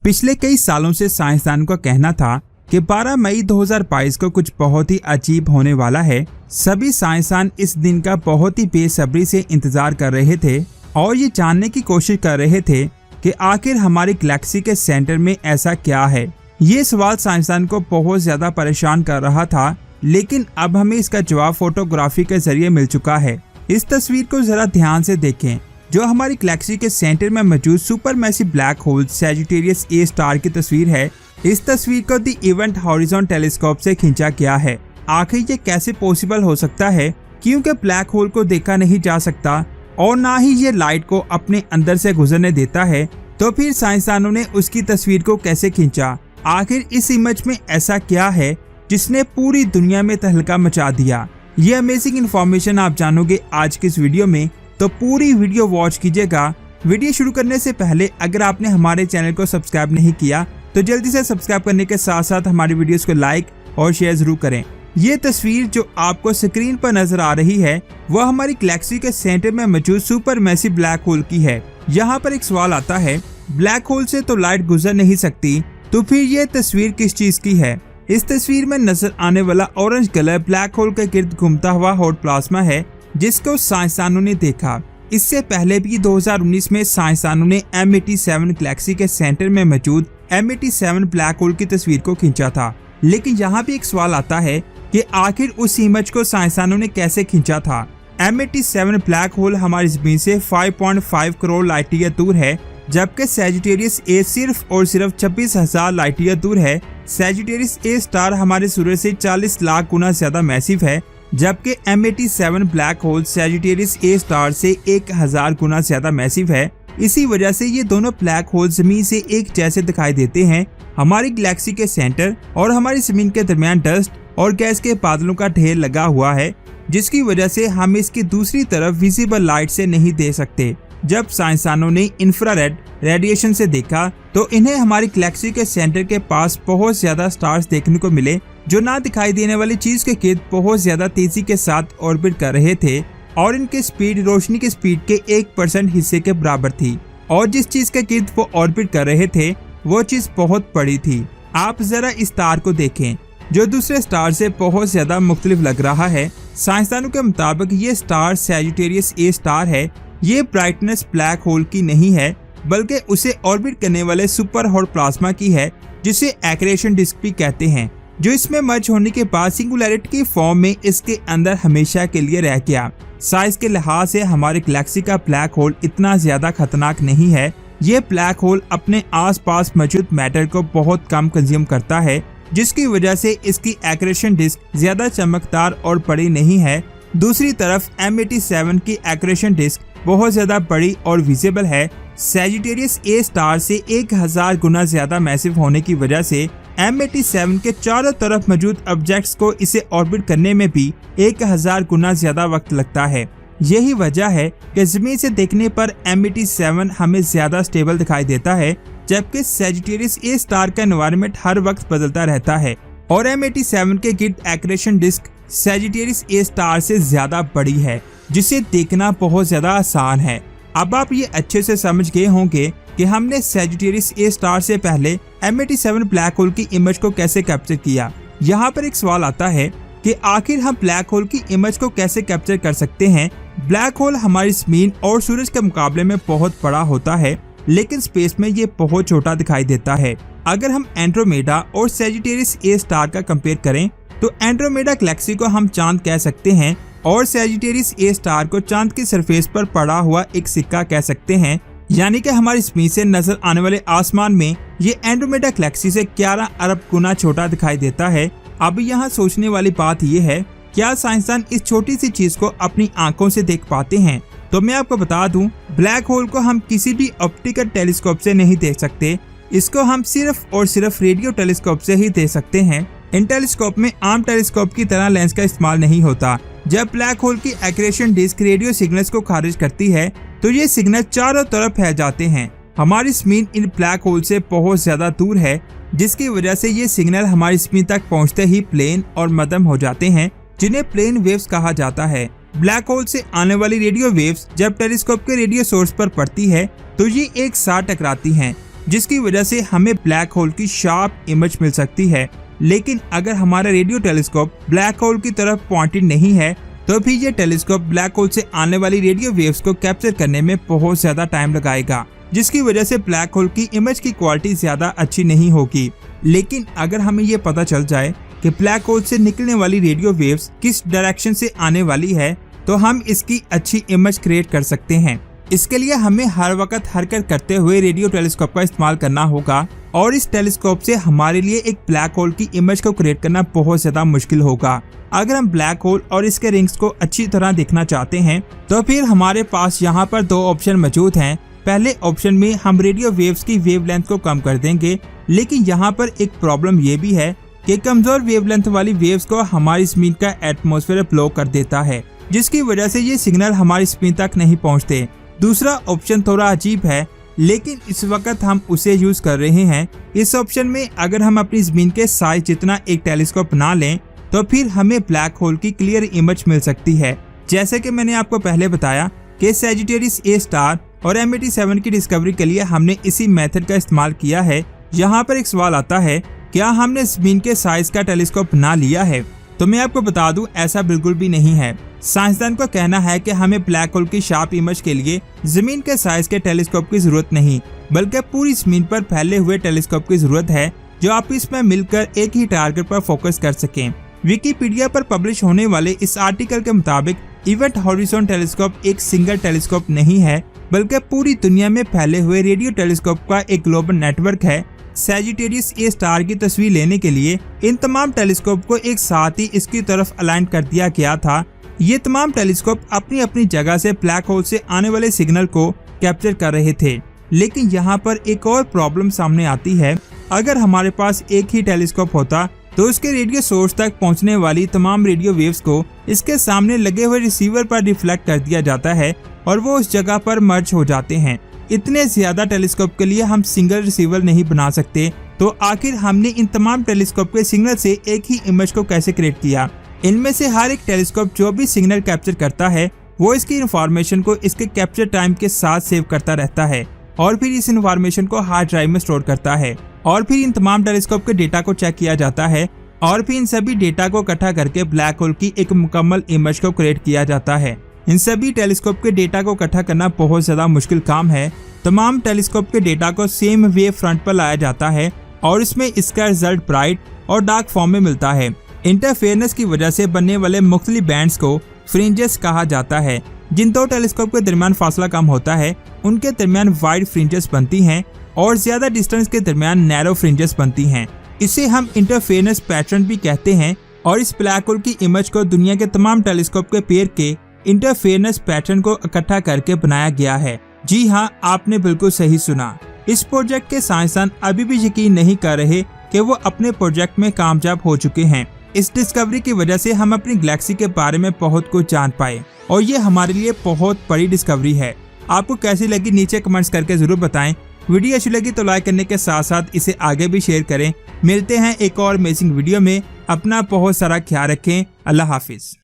पिछले कई सालों से साइंसदानों का कहना था कि 12 मई 2022 को कुछ बहुत ही अजीब होने वाला है। सभी साइंसदान इस दिन का बहुत ही बेसब्री से इंतजार कर रहे थे और ये जानने की कोशिश कर रहे थे कि आखिर हमारी गैलेक्सी के सेंटर में ऐसा क्या है। ये सवाल साइंसदान को बहुत ज्यादा परेशान कर रहा था, लेकिन अब हमें इसका जवाब फोटोग्राफी के जरिए मिल चुका है। इस तस्वीर को जरा ध्यान से देखें, जो हमारी गैलेक्सी के सेंटर में मौजूद super massive black hole Sagittarius A star की तस्वीर है। इस तस्वीर को द इवेंट हॉरिजॉन टेलीस्कोप से खींचा गया है। आखिर ये कैसे पॉसिबल हो सकता है, क्योंकि ब्लैक होल को देखा नहीं जा सकता और ना ही ये लाइट को अपने अंदर से गुजरने देता है, तो फिर साइंसदानों ने उसकी तस्वीर को कैसे खींचा। आखिर इस इमेज में ऐसा क्या है जिसने पूरी दुनिया में तहलका मचा दिया। ये अमेजिंग इन्फॉर्मेशन आप जानोगे आज की इस वीडियो में, तो पूरी वीडियो वॉच कीजिएगा। वीडियो शुरू करने से पहले अगर आपने हमारे चैनल को सब्सक्राइब नहीं किया तो जल्दी से सब्सक्राइब करने के साथ साथ हमारी वीडियोस को लाइक और शेयर जरूर करें। ये तस्वीर जो आपको स्क्रीन पर नजर आ रही है वह हमारी गैलेक्सी के सेंटर में मौजूद सुपर मैसिव ब्लैक होल की है। यहाँ पर एक सवाल आता है, ब्लैक होल से तो लाइट गुजर नहीं सकती, तो फिर ये तस्वीर किस चीज की है। इस तस्वीर में नजर आने वाला ऑरेंज कलर ब्लैक होल के गिर्द घूमता हुआ हॉट प्लाज्मा है, जिसको साइंसदानों ने देखा। इससे पहले भी 2019 में साइंसदानों ने M87 गैलेक्सी के सेंटर में मौजूद M87 ब्लैक होल की तस्वीर को खींचा था। लेकिन यहाँ भी एक सवाल आता है कि आखिर उस इमेज को साइंसदानों ने कैसे खींचा था। M87 ब्लैक होल हमारी जमीन से 5.5 करोड़ लाइट ईयर दूर है, जबकि सैजिटेरियस ए सिर्फ और सिर्फ 26,000 लाइट ईयर दूर है। सैजिटेरियस ए स्टार हमारे सूरज से 40 लाख गुना ज्यादा मैसिव है, जबकि M87 black hole Sagittarius A star से 1000 गुना ज्यादा मैसिव है। इसी वजह से ये दोनों ब्लैक होल जमीन से एक जैसे दिखाई देते हैं। हमारी गैलेक्सी के सेंटर और हमारी जमीन के दरमियान डस्ट और गैस के बादलों का ढेर लगा हुआ है, जिसकी वजह से हम इसकी दूसरी तरफ विजिबल लाइट से नहीं देख सकते। जब साइंसदानों ने इंफ्रारेड रेडिएशन से देखा तो इन्हें हमारी गैलेक्सी के सेंटर के पास बहुत ज्यादा स्टार्स देखने को मिले, जो ना दिखाई देने वाली चीज के गिर्द बहुत ज्यादा तेजी के साथ ऑर्बिट कर रहे थे और इनकी स्पीड रोशनी की स्पीड के 1% हिस्से के बराबर थी। और जिस चीज के गिर्द वो ऑर्बिट कर रहे थे वो चीज बहुत बड़ी थी। आप जरा इस तार को देखें, जो दूसरे स्टार से बहुत ज्यादा मुख्तलिफ लग रहा है। साइंसदानों के मुताबिक ये स्टार सैजिटेरियस ए स्टार है। ये ब्राइटनेस ब्लैक होल की नहीं है, बल्कि उसे ऑर्बिट करने वाले सुपर हॉट प्लाज्मा की है, जिसे एक्रेशन डिस्क भी कहते हैं, जो इसमें मर्ज होने के बाद सिंगुलैरिटी की फॉर्म में इसके अंदर हमेशा के लिए रह गया। साइज के लिहाज से हमारी गैलेक्सी का ब्लैक होल इतना ज्यादा खतरनाक नहीं है। ये ब्लैक होल अपने आसपास मौजूद मैटर को बहुत कम कंज्यूम करता है, जिसकी वजह से इसकी एक्रेशन डिस्क ज्यादा चमकदार और बड़ी नहीं है। दूसरी तरफ M87 की एक्रेशन डिस्क बहुत ज्यादा बड़ी और विजिबल है। सैजिटेरियस ए स्टार से 1000 गुना ज्यादा मैसिव होने की वजह से M87 के चारों तरफ मौजूद ऑब्जेक्ट्स को इसे ऑर्बिट करने में भी 1000 गुना ज्यादा वक्त लगता है। यही वजह है कि जमीन से देखने पर M87 हमें ज्यादा स्टेबल दिखाई देता है, जबकि सैजिटेरियस ए स्टार का एनवायरनमेंट हर वक्त बदलता रहता है और M87 के गिर्द accretion disc Sagittarius A star से ज्यादा बड़ी है, जिसे देखना बहुत ज्यादा आसान है। अब आप ये अच्छे से समझ गए होंगे कि हमने सैजिटेरियस ए स्टार से पहले M87 ब्लैक होल की इमेज को कैसे कैप्चर किया। यहाँ पर एक सवाल आता है कि आखिर हम ब्लैक होल की इमेज को कैसे कैप्चर कर सकते हैं। ब्लैक होल हमारी जमीन और सूरज के मुकाबले में बहुत बड़ा होता है, लेकिन स्पेस में ये बहुत छोटा दिखाई देता है। अगर हम एंड्रोमेडा और सैजिटेरियस ए स्टार का कंपेयर करें तो एंड्रोमेडा गैलेक्सी को हम चांद कह सकते हैं और सैजिटेरियस ए स्टार को चांद की सरफेस पर पड़ा हुआ एक सिक्का कह सकते हैं। यानी कि हमारी जमीन से नजर आने वाले आसमान में ये एंड्रोमेडा गैलेक्सी से 11 अरब गुना छोटा दिखाई देता है। अब यहाँ सोचने वाली बात ये है, क्या साइंसदान इस छोटी सी चीज को अपनी आंखों से देख पाते हैं? तो मैं आपको बता दूं, ब्लैक होल को हम किसी भी ऑप्टिकल टेलीस्कोप से नहीं देख सकते। इसको हम सिर्फ और सिर्फ रेडियो टेलीस्कोप से ही देख सकते हैं। इन टेलीस्कोप में आम टेलीस्कोप की तरह लेंस का इस्तेमाल नहीं होता। जब ब्लैक होल की एक्रेशन डिस्क रेडियो सिग्नल्स को खारिज करती है तो ये सिग्नल चारों तरफ फैल जाते हैं। हमारी जमीन इन ब्लैक होल से बहुत ज्यादा दूर है, जिसकी वजह से ये सिग्नल हमारी जमीन तक पहुंचते ही प्लेन और मध्यम हो जाते हैं, जिन्हें प्लेन वेव्स कहा जाता है। ब्लैक होल से आने वाली रेडियो वेव्स जब टेलीस्कोप के रेडियो सोर्स पर पड़ती है तो ये एक साथ टकराती हैं। जिसकी वजह से हमें ब्लैक होल की शार्प इमेज मिल सकती है। लेकिन अगर हमारा रेडियो टेलीस्कोप ब्लैक होल की तरफ पॉइंटेड नहीं है तो फिर ये टेलीस्कोप ब्लैक होल से आने वाली रेडियो वेव्स को कैप्चर करने में बहुत ज्यादा टाइम लगाएगा, जिसकी वजह से ब्लैक होल की इमेज की क्वालिटी ज्यादा अच्छी नहीं होगी। लेकिन अगर हमें ये पता चल जाए कि ब्लैक होल से निकलने वाली रेडियो वेव्स किस डायरेक्शन से आने वाली है तो हम इसकी अच्छी इमेज क्रिएट कर सकते हैं। इसके लिए हमें हर वक्त हरकत करते हुए रेडियो टेलीस्कोप का इस्तेमाल करना होगा और इस टेलीस्कोप से हमारे लिए एक ब्लैक होल की इमेज को क्रिएट करना बहुत ज्यादा मुश्किल होगा। अगर हम ब्लैक होल और इसके रिंग्स को अच्छी तरह देखना चाहते हैं तो फिर हमारे पास यहाँ पर दो ऑप्शन मौजूद हैं। पहले ऑप्शन में हम रेडियो वेव्स की वेवलेंथ को कम कर देंगे, लेकिन यहाँ पर एक प्रॉब्लम ये भी है कि कमजोर वेवलेंथ वाली वेव्स को हमारी जमीन का एटमॉस्फेयर ब्लॉक कर देता है, जिसकी वजह से ये सिग्नल हमारी जमीन तक नहीं पहुँचते। दूसरा ऑप्शन थोड़ा अजीब है, लेकिन इस वक्त हम उसे यूज कर रहे हैं। इस ऑप्शन में अगर हम अपनी जमीन के साइज जितना एक टेलीस्कोप ना लें तो फिर हमें ब्लैक होल की क्लियर इमेज मिल सकती है। जैसे कि मैंने आपको पहले बताया कि सैजिटेरियस ए स्टार और M87 की डिस्कवरी के लिए हमने इसी मेथड का इस्तेमाल किया है। यहाँ पर एक सवाल आता है, क्या हमने जमीन के साइज का टेलीस्कोप ना लिया है? तो मैं आपको बता दूं, ऐसा बिल्कुल भी नहीं है। साइंसदान का कहना है कि हमें ब्लैक होल की शार्प इमेज के लिए जमीन के साइज के टेलीस्कोप की जरूरत नहीं, बल्कि पूरी जमीन पर फैले हुए टेलीस्कोप की जरूरत है जो आपस में मिलकर एक ही टारगेट पर फोकस कर सकें। विकिपीडिया पर पब्लिश होने वाले इस आर्टिकल के मुताबिक इवेंट हॉरिजॉन टेलीस्कोप एक सिंगल टेलीस्कोप नहीं है, बल्कि पूरी दुनिया में फैले हुए रेडियो टेलीस्कोप का एक ग्लोबल नेटवर्क है। सैजिटेरियस ए स्टार की तस्वीर लेने के लिए इन तमाम टेलीस्कोप को एक साथ ही इसकी तरफ अलाइन कर दिया गया था। ये तमाम टेलीस्कोप अपनी अपनी जगह से ब्लैक होल से आने वाले सिग्नल को कैप्चर कर रहे थे। लेकिन यहाँ पर एक और प्रॉब्लम सामने आती है। अगर हमारे पास एक ही टेलीस्कोप होता तो उसके रेडियो सोर्स तक पहुँचने वाली तमाम रेडियो वेव्स को इसके सामने लगे हुए रिसीवर पर रिफ्लेक्ट कर दिया जाता है और वो उस जगह पर मर्ज हो जाते हैं। इतने ज्यादा टेलीस्कोप के लिए हम सिंगल रिसीवर नहीं बना सकते, तो आखिर हमने इन तमाम टेलीस्कोप के सिग्नल से एक ही इमेज को कैसे क्रिएट किया? इनमें से हर एक टेलीस्कोप जो भी सिग्नल कैप्चर करता है वो इसकी इंफॉर्मेशन को इसके कैप्चर टाइम के साथ सेव करता रहता है और फिर इस इंफॉर्मेशन को हार्ड ड्राइव में स्टोर करता है और फिर इन तमाम टेलीस्कोप के डेटा को चेक किया जाता है और फिर इन सभी डेटा को इकट्ठा करके ब्लैक होल की एक मुकम्मल इमेज को क्रिएट किया जाता है। इन सभी टेलीस्कोप के डेटा को इकट्ठा करना बहुत ज्यादा मुश्किल काम है। तमाम टेलीस्कोप के डेटा को सेम वेव फ्रंट पर लाया जाता है और इसमें इसका रिजल्ट ब्राइट और डार्क फॉर्म में मिलता है। इंटरफेरेंस की वजह से बनने वाले मुख्तलिफ बैंड्स को फ्रिंजेस कहा जाता है। जिन दो टेलीस्कोप के दरमियान फासला कम होता है उनके दरमियान वाइड फ्रिंजेस बनती हैं और ज्यादा डिस्टेंस के दरमियान नैरो फ्रिंजेस बनती हैं। इसे हम इंटरफेरेंस पैटर्न भी कहते हैं और इस ब्लैक होल की इमेज को दुनिया के तमाम टेलीस्कोप के पेयर के इंटरफेरेंस पैटर्न को इकट्ठा करके बनाया गया है। जी हाँ, आपने बिल्कुल सही सुना। इस प्रोजेक्ट के साइंसदान अभी भी यकीन नहीं कर रहे कि वो अपने प्रोजेक्ट में कामयाब हो चुके हैं। इस डिस्कवरी की वजह से हम अपनी गैलेक्सी के बारे में बहुत कुछ जान पाए और ये हमारे लिए बहुत बड़ी डिस्कवरी है। आपको कैसी लगी नीचे कमेंट्स करके जरूर बताएं। वीडियो अच्छी लगी तो लाइक करने के साथ साथ इसे आगे भी शेयर करें। मिलते हैं एक और अमेजिंग वीडियो में। अपना बहुत सारा ख्याल रखें। अल्लाह हाफिज।